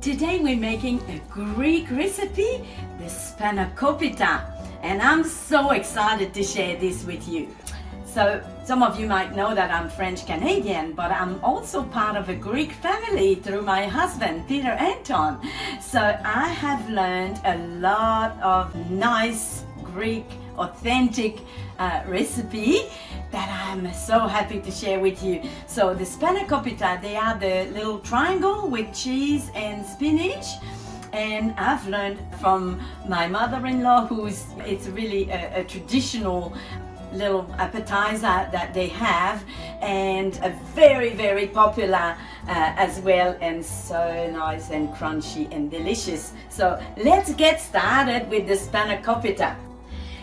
Today we're making a Greek recipe, the Spanakopita, and I'm so excited to share this with you. So some of you might know that I'm French Canadian, but I'm also part of a Greek family through my husband, Peter Anton. So I have learned a lot of nice Greek authentic recipe that I'm so happy to share with you. So the Spanakopita, they are the little triangle with cheese and spinach. And I've learned from my mother-in-law, it's really a traditional little appetizer that they have, and a very popular as well, and so nice and crunchy and delicious. So let's get started with the Spanakopita.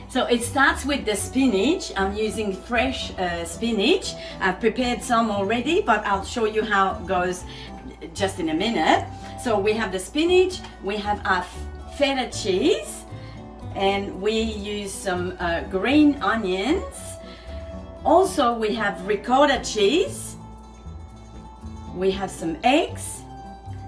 So it starts with the spinach. I'm using fresh spinach. I've prepared some already, but I'll show you how it goes just in a minute. So we have the spinach, we have our feta cheese, and we use some green onions. Also we have ricotta cheese, we have some eggs,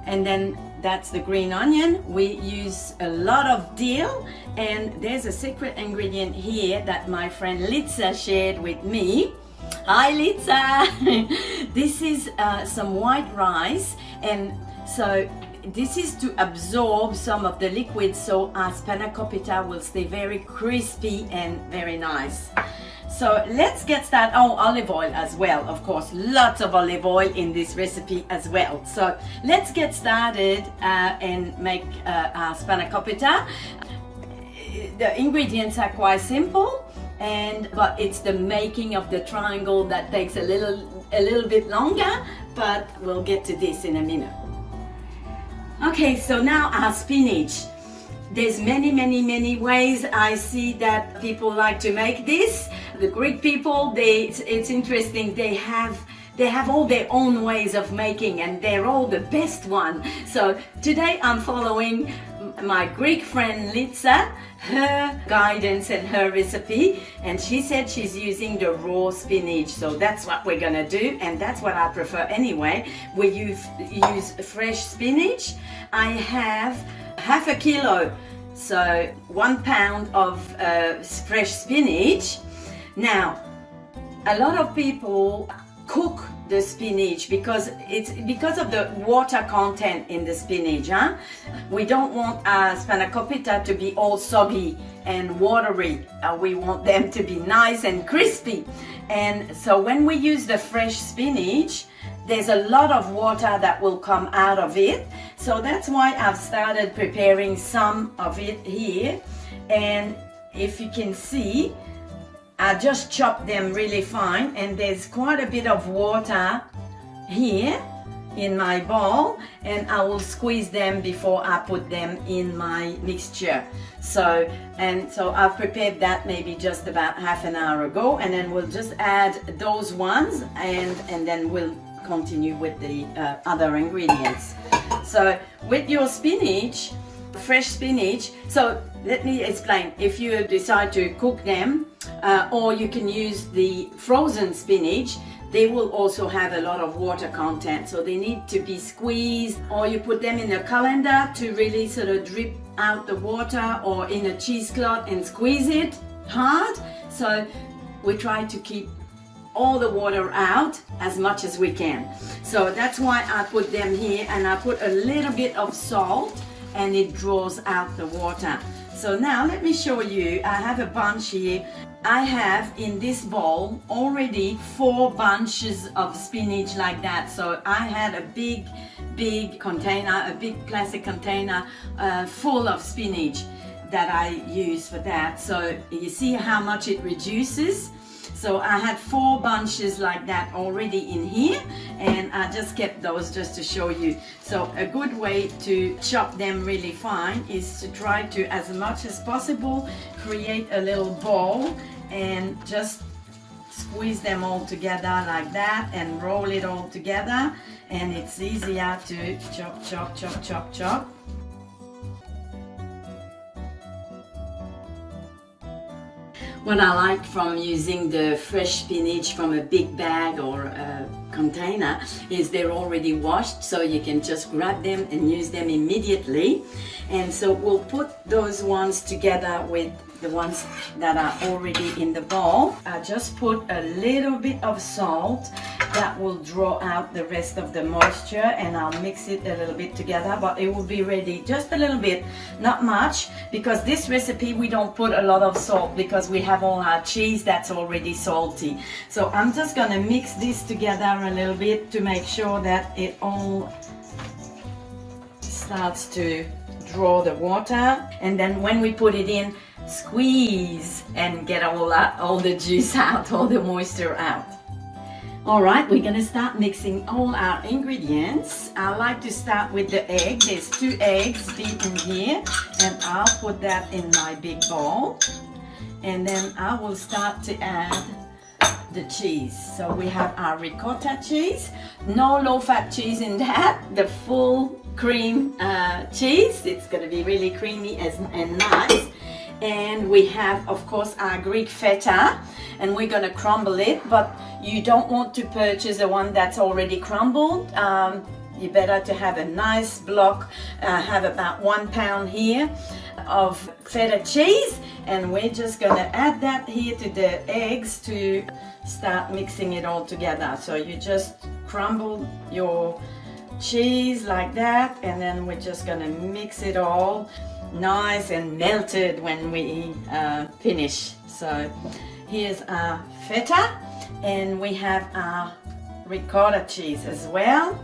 and then that's the green onion. We use a lot of dill, and there's a secret ingredient here that my friend Litza shared with me. Hi Litza! This is some white rice, and so this is to absorb some of the liquid, so our Spanakopita will stay very crispy and very nice. So let's get started. Oh, olive oil as well, of course, lots of olive oil in this recipe as well. So let's get started and make our Spanakopita. The ingredients are quite simple, but it's the making of the triangle that takes a little bit longer, but we'll get to this in a minute. Okay, so now our spinach. There's many ways I see that people like to make this. The Greek people, it's interesting, they have all their own ways of making, and they're all the best one. So today I'm following my Greek friend Litza, her guidance and her recipe, and she said she's using the raw spinach, so that's what we're gonna do, and that's what I prefer anyway. We use fresh spinach. I have half a kilo, so 1 pound of fresh spinach. Now, a lot of people cook the spinach because of the water content in the spinach. We don't want our Spanakopita to be all soggy and watery. We want them to be nice and crispy. And so when we use the fresh spinach, there's a lot of water that will come out of it. So that's why I've started preparing some of it here. And if you can see, I just chop them really fine, and there's quite a bit of water here in my bowl, and I will squeeze them before I put them in my mixture. So I've prepared that maybe just about half an hour ago, and then we'll just add those ones, and then we'll continue with the other ingredients. So with your spinach, fresh spinach, so let me explain. If you decide to cook them, or you can use the frozen spinach, they will also have a lot of water content, so they need to be squeezed, or you put them in a colander to really sort of drip out the water, or in a cheesecloth and squeeze it hard. So we try to keep all the water out as much as we can. So that's why I put them here, and I put a little bit of salt, and it draws out the water. So now let me show you. I have a bunch here. I have in this bowl already 4 bunches of spinach like that. So I had a big container, a big plastic container full of spinach that I use for that. So you see how much it reduces. So I had 4 bunches like that already in here, and I just kept those just to show you. So a good way to chop them really fine is to try to, as much as possible, create a little ball and just squeeze them all together like that and roll it all together, and it's easier to chop. What I like from using the fresh spinach from a big bag or container is they're already washed, so you can just grab them and use them immediately. And so we'll put those ones together with the ones that are already in the bowl. I just put a little bit of salt that will draw out the rest of the moisture, and I'll mix it a little bit together, but it will be ready just a little bit, not much, because this recipe we don't put a lot of salt because we have all our cheese that's already salty. So I'm just gonna mix this together a little bit to make sure that it all starts to draw the water, and then when we put it in, squeeze and get all the juice out, all the moisture out. Alright, we're gonna start mixing all our ingredients. I like to start with the egg. There's 2 eggs beaten here, and I'll put that in my big bowl, and then I will start to add the cheese. So we have our ricotta cheese, no low-fat cheese in that, the full cream cheese. It's gonna be really creamy and nice. And we have, of course, our Greek feta, and we're gonna crumble it, but you don't want to purchase the one that's already crumbled. You better to have a nice block. Have about 1 pound here of feta cheese, and we're just gonna add that here to the eggs to start mixing it all together. So you just crumble your cheese like that, and then we're just gonna mix it all nice and melted when we finish. So here's our feta, and we have our ricotta cheese as well,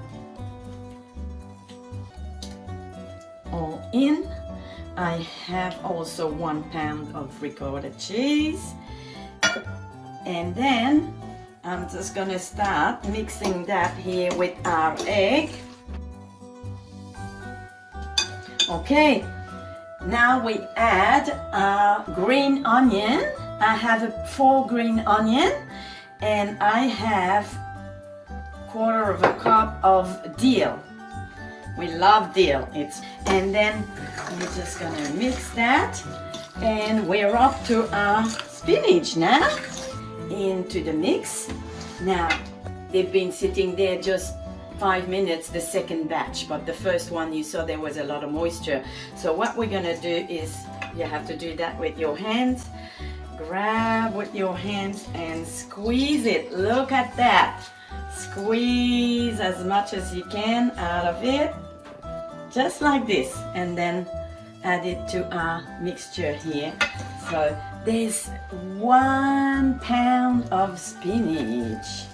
all in. I have also 1 pound of ricotta cheese, and then I'm just gonna start mixing that here with our egg. Okay, now we add our green onion. I have 4 green onion, and I have 1/4 cup of dill. We love dill. And then we're just gonna mix that, and we're up to our spinach now into the mix. Now they've been sitting there just 5 minutes, the second batch, but the first one you saw there was a lot of moisture. So what we're gonna do is, you have to do that with your hands. Grab with your hands and squeeze it. Look at that. Squeeze as much as you can out of it, just like this, and then add it to our mixture here. So there's 1 pound of spinach.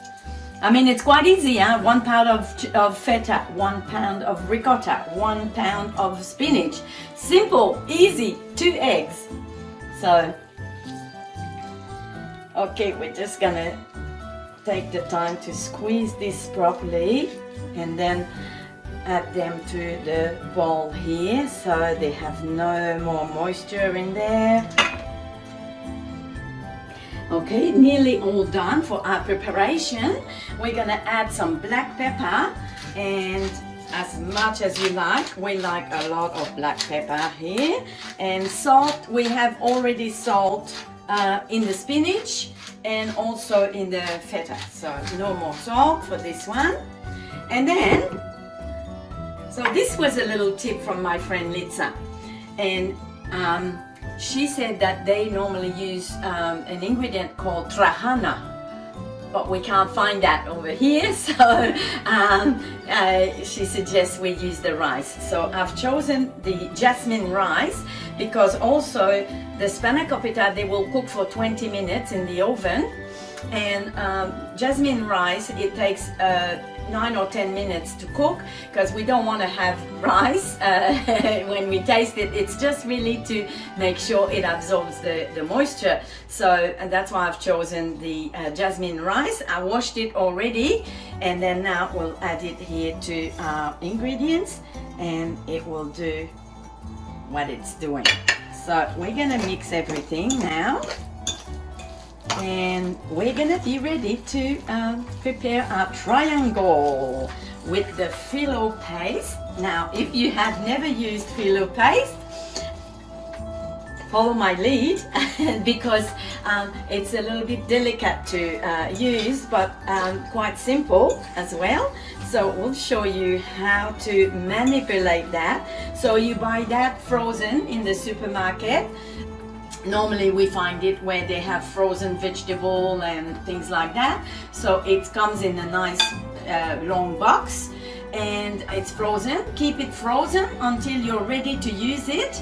I mean, it's quite easy, huh? 1 pound of feta, 1 pound of ricotta, 1 pound of spinach. Simple, easy, 2 eggs. So, okay, we're just gonna take the time to squeeze this properly, and then add them to the bowl here so they have no more moisture in there. Okay, nearly all done for our preparation. We're gonna add some black pepper, and as much as you like. We like a lot of black pepper here. And salt, we have already salt in the spinach and also in the feta. So no more salt for this one. And then, so this was a little tip from my friend Litsa. And she said that they normally use an ingredient called trahana, but we can't find that over here, so she suggests we use the rice. So I've chosen the jasmine rice because also the spanakopita, they will cook for 20 minutes in the oven, and jasmine rice, it takes 9 or 10 minutes to cook, because we don't want to have rice when we taste it. It's just really to make sure it absorbs the moisture. So and that's why I've chosen the jasmine rice. I washed it already, and then now we'll add it here to our ingredients, and it will do what it's doing. So we're gonna mix everything now, and we're gonna be ready to prepare our triangle with the phyllo paste. Now, if you have never used phyllo paste, follow my lead because it's a little bit delicate to use, but quite simple as well. So we'll show you how to manipulate that. So you buy that frozen in the supermarket. Normally we find it where they have frozen vegetable and things like that. So it comes in a nice long box and it's frozen. Keep it frozen until you're ready to use it.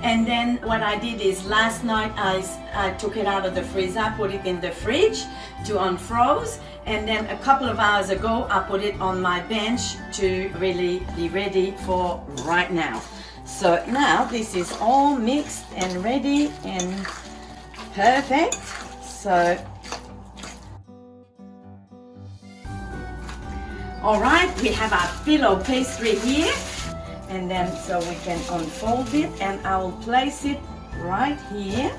And then what I did is last night I took it out of the freezer, put it in the fridge to unfroze, and then a couple of hours ago I put it on my bench to really be ready for right now. So now this is all mixed and ready and perfect. So alright, we have our phyllo pastry here. And then so we can unfold it and I will place it right here.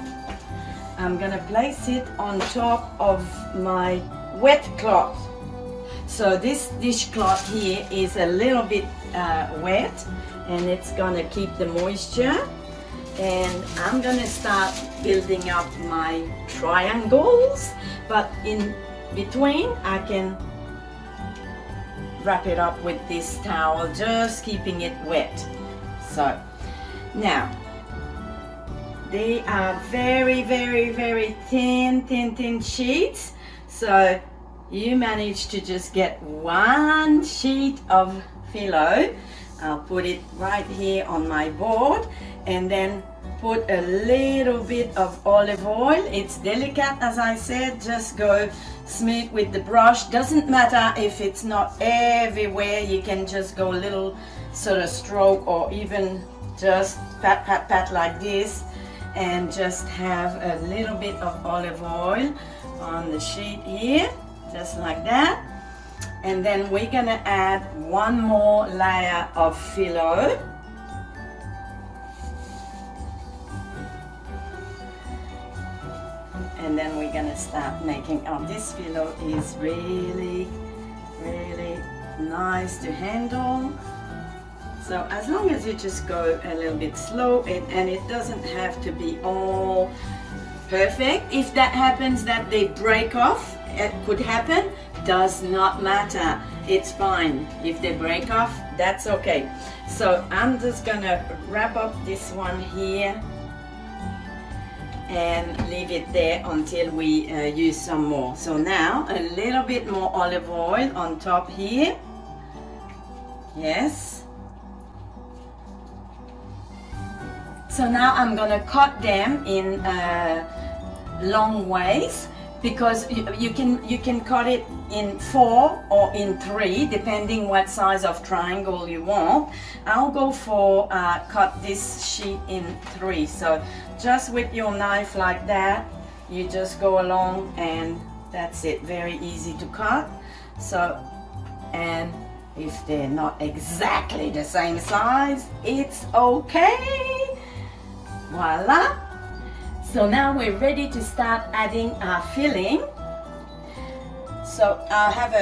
I'm gonna place it on top of my wet cloth. So this dishcloth here is a little bit wet and it's gonna keep the moisture. And I'm gonna start building up my triangles, but in between I can wrap it up with this towel, just keeping it wet. So now they are very thin sheets. So you managed to just get one sheet of phyllo. I'll put it right here on my board and then put a little bit of olive oil. It's delicate, as I said, just go smooth with the brush. Doesn't matter if it's not everywhere, you can just go a little sort of stroke or even just pat like this and just have a little bit of olive oil on the sheet here, just like that. And then we're gonna add one more layer of phyllo. And then we're gonna start making, this phyllo is really nice to handle. So as long as you just go a little bit slow and it doesn't have to be all perfect. If that happens that they break off, it could happen, does not matter. It's fine. If they break off, that's okay. So I'm just gonna wrap up this one here and leave it there until we use some more. So now a little bit more olive oil on top here. Yes. So now I'm gonna cut them in long ways, because you can cut it in 4 or in 3 depending what size of triangle you want. I'll go for cut this sheet in 3. So just with your knife like that, you just go along and that's it. Very easy to cut. So, and if they're not exactly the same size, it's okay. Voila. So now we're ready to start adding our filling. So I have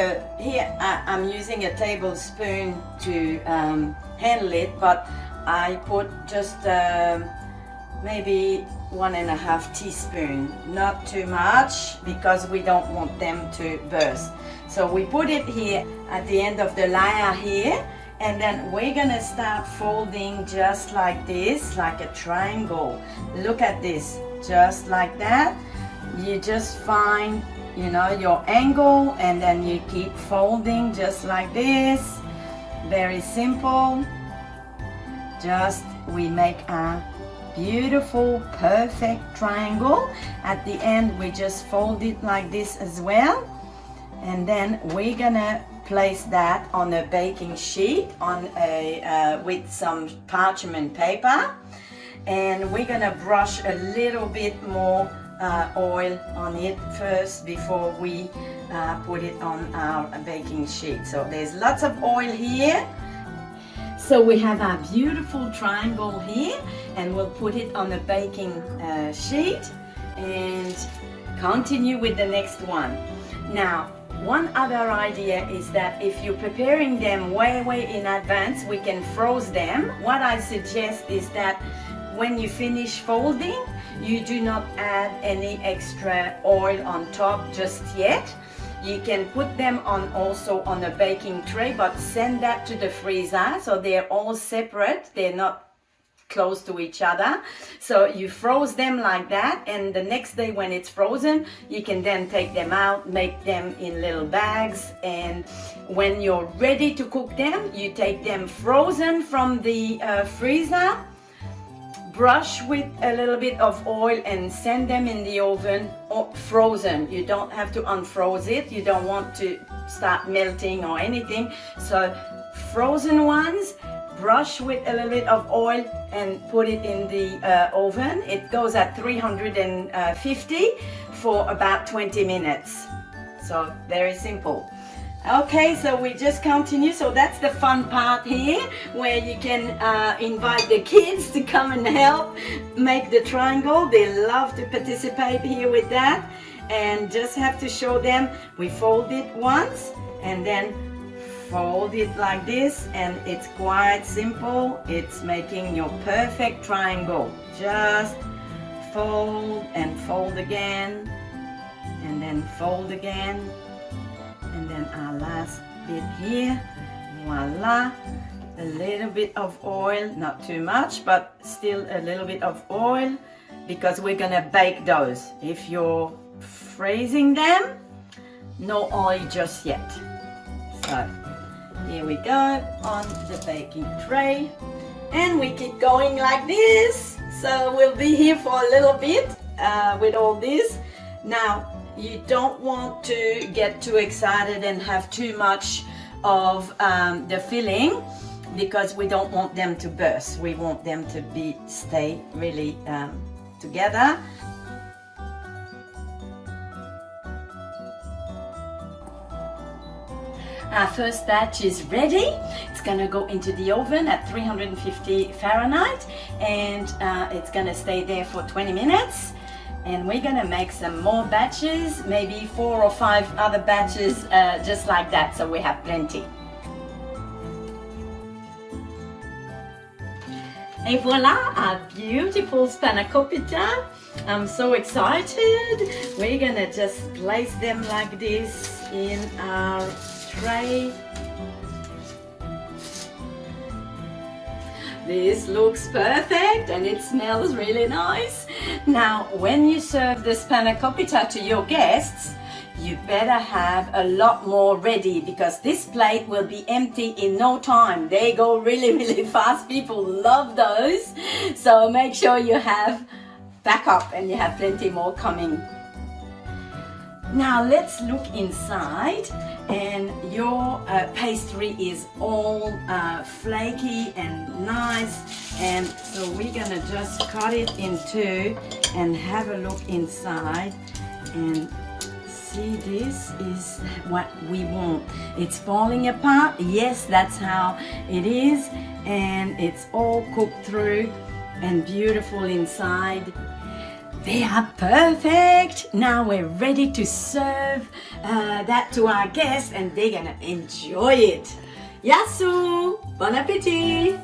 I'm using a tablespoon to handle it, but I put just maybe 1.5 teaspoons, not too much, because we don't want them to burst. So we put it here at the end of the layer here, and then we're gonna start folding just like this, like a triangle. Look at this, just like that. You just find, you know, your angle, and then you keep folding just like this. Very simple. Just we make a beautiful, perfect triangle. At the end, we just fold it like this as well. And then we're gonna place that on a baking sheet on a with some parchment paper, and we're gonna brush a little bit more oil on it first before we put it on our baking sheet. So there's lots of oil here. So we have our beautiful triangle here, and we'll put it on a baking sheet and continue with the next one. Now, one other idea is that if you're preparing them way in advance, we can froze them. What I suggest is that when you finish folding, you do not add any extra oil on top just yet. You can put them on also on a baking tray, but send that to the freezer so they're all separate. They're not close to each other. So you froze them like that, and the next day when it's frozen, you can then take them out, make them in little bags, and when you're ready to cook them, you take them frozen from the freezer, brush with a little bit of oil and send them in the oven frozen. You don't have to unfroze it. You don't want to start melting or anything. So frozen ones, brush with a little bit of oil and put it in the oven. It goes at 350 for about 20 minutes. So very simple. Okay, so we just continue. So that's the fun part here, where you can invite the kids to come and help make the triangle. They love to participate here with that, and just have to show them. We fold it once and then fold it like this, and it's quite simple. It's making your perfect triangle. Just fold and fold again, and then fold again, and then our last bit here. Voila, a little bit of oil, not too much, but still a little bit of oil, because we're gonna bake those. If you're freezing them, no oil just yet. So here we go on the baking tray, and we keep going like this. So we'll be here for a little bit with all this. Now, you don't want to get too excited and have too much of the filling, because we don't want them to burst. We want them to stay really together. Our first batch is ready. It's gonna go into the oven at 350 Fahrenheit, and it's gonna stay there for 20 minutes. And we're gonna make some more batches, maybe 4 or 5 other batches just like that, so we have plenty. And voila, our beautiful Spanakopita. I'm so excited. We're gonna just place them like this in our tray. This looks perfect and it smells really nice. Now, when you serve the Spanakopita to your guests, you better have a lot more ready, because this plate will be empty in no time. They go really, really fast. People love those. So make sure you have backup and you have plenty more coming. Now let's look inside, and your pastry is all flaky and nice, and so we're gonna just cut it in two and have a look inside and see. This is what we want. It's falling apart. Yes, that's how it is, and it's all cooked through and beautiful inside. They are perfect. Now we're ready to serve that to our guests, and they're gonna enjoy it. Yasu, bon appetit.